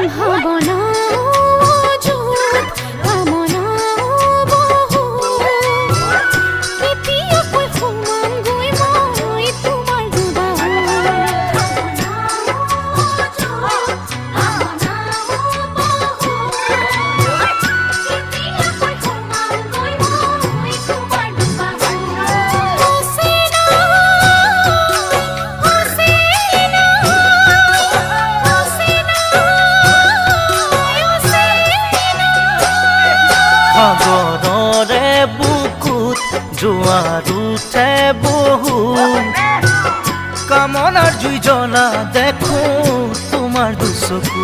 ভাবনা অযুত কামনা বহু কেতিয়াকৈ সোমাম গৈ মই তোমাৰ দুবাহুত সাগৰৰে বুকুত জোৱাৰ উঠে বহু কামনাৰ জুই জ্বলা দেখো তোমাৰ দুচকু